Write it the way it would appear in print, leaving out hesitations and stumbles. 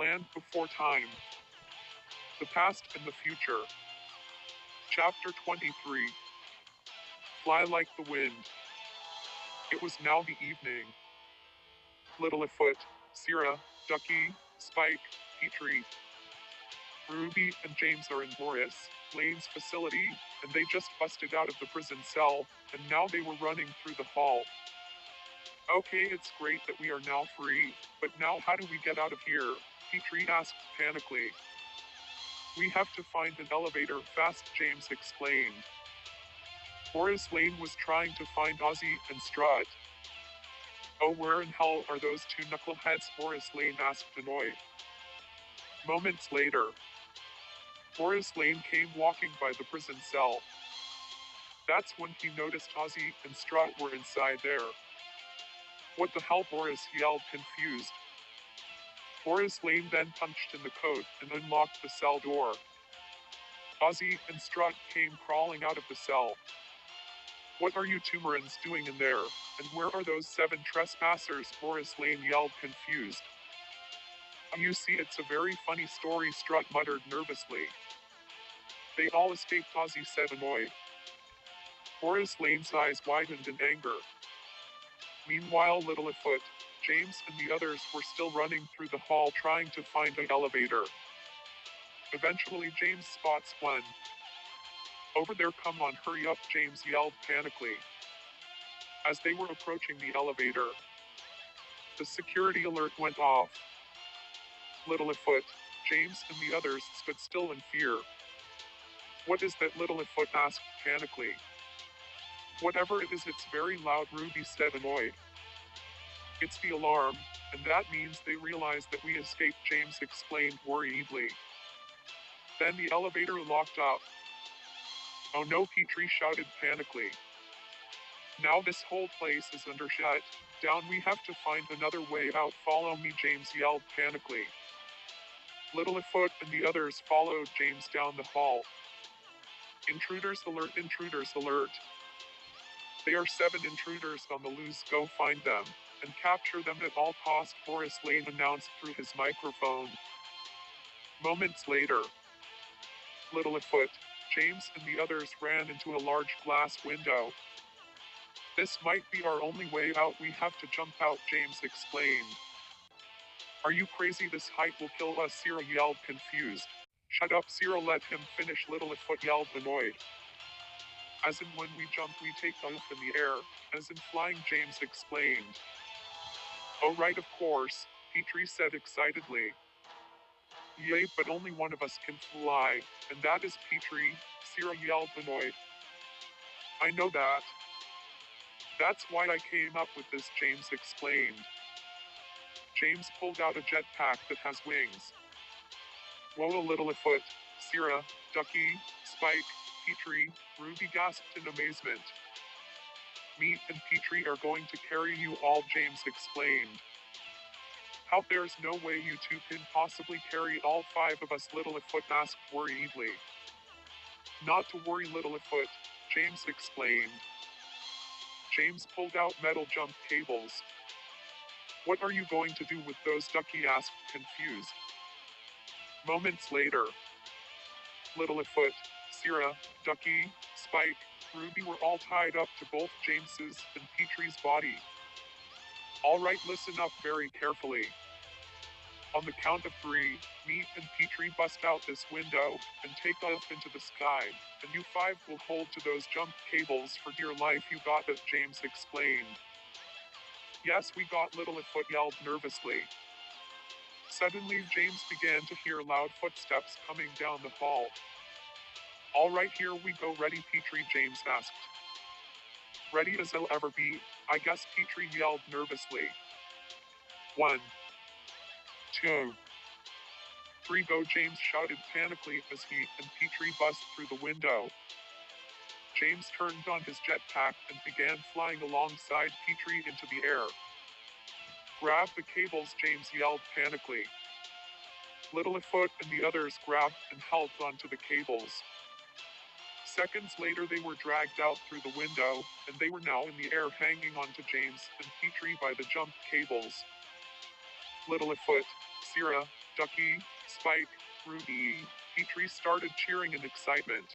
Land Before Time. The Past and the Future. Chapter 23. Fly Like the Wind. It was now the evening. Littlefoot, Sierra, Ducky, Spike, Petrie, Ruby, and James are in Boris Lane's facility, and they just busted out of the prison cell, and now they were running through the hall. Okay, it's great that we are now free, but now how do we get out of here? Petrie asked panically. We have to find an elevator fast, James explained. Boris Lane was trying to find Ozzy and Strut. Oh, where in hell are those two knuckleheads? Boris Lane asked, annoyed. Moments later, Boris Lane came walking by the prison cell. That's when he noticed Ozzy and Strut were inside there. What the hell? Boris yelled, confused. Boris Lane then punched in the code and unlocked the cell door. Ozzy and Strut came crawling out of the cell. What are you two morons doing in there? And where are those 7 trespassers? Boris Lane yelled, confused. You see, it's a very funny story, Strut muttered nervously. They all escaped, Ozzy said, annoyed. Boris Lane's eyes widened in anger. Meanwhile, Littlefoot, James, and the others were still running through the hall trying to find an elevator. Eventually, James spots one. Over there, come on, hurry up, James yelled panically. As they were approaching the elevator, the security alert went off. Littlefoot, James, and the others stood still in fear. What is that? Littlefoot asked panically. Whatever it is, it's very loud, Ruby said, annoyed. It's the alarm, and that means they realize that we escaped, James explained worriedly. Then the elevator locked up. Oh no, Petrie shouted panically. Now this whole place is under shut down. We have to find another way out. Follow me, James yelled panically. Littlefoot and the others followed James down the hall. Intruders alert, intruders alert. There are 7 intruders on the loose. Go find them and capture them at all costs, Boris Lane announced through his microphone. Moments later, Littlefoot, James, and the others ran into a large glass window. This might be our only way out. We have to jump out, James explained. Are you crazy? This height will kill us, Sierra yelled, confused. Shut up, Sierra, let him finish, Littlefoot yelled, annoyed. As in when we jump, we take off in the air, as in flying, James explained. Oh right, of course, Petrie said excitedly. Yay, but only one of us can fly, and that is Petrie, Sierra yelled, annoyed. I know that. That's why I came up with this, James explained. James pulled out a jetpack that has wings. Whoa, Littlefoot, Sierra, Ducky, Spike, Petrie, Ruby gasped in amazement. Me and Petrie are going to carry you all, James explained. How? There's no way you two can possibly carry all 5 of us, Littlefoot asked worriedly. Not to worry, Littlefoot, James explained. James pulled out metal jump cables. What are you going to do with those? Ducky asked, confused. Moments later, Littlefoot, Sierra, Ducky, Spike, Ruby were all tied up to both James's and Petrie's body. All right, listen up very carefully. On the count of 3, me and Petrie bust out this window and take off into the sky, and you 5 will hold to those jump cables for dear life. You got it, James explained. Yes, we got, Littlefoot yelled nervously. Suddenly, James began to hear loud footsteps coming down the hall. All right, here we go. Ready, Petrie? James asked. Ready as I'll ever be, I guess, Petrie yelled nervously. 1, 2, 3, go, James shouted panically as he and Petrie bust through the window. James turned on his jetpack and began flying alongside Petrie into the air. Grab the cables, James yelled panically. Littlefoot and the others grabbed and held onto the cables. Seconds later, they were dragged out through the window, and they were now in the air hanging onto James and Petrie by the jump cables. Littlefoot, Sierra, Ducky, Spike, Ruby, Petrie started cheering in excitement.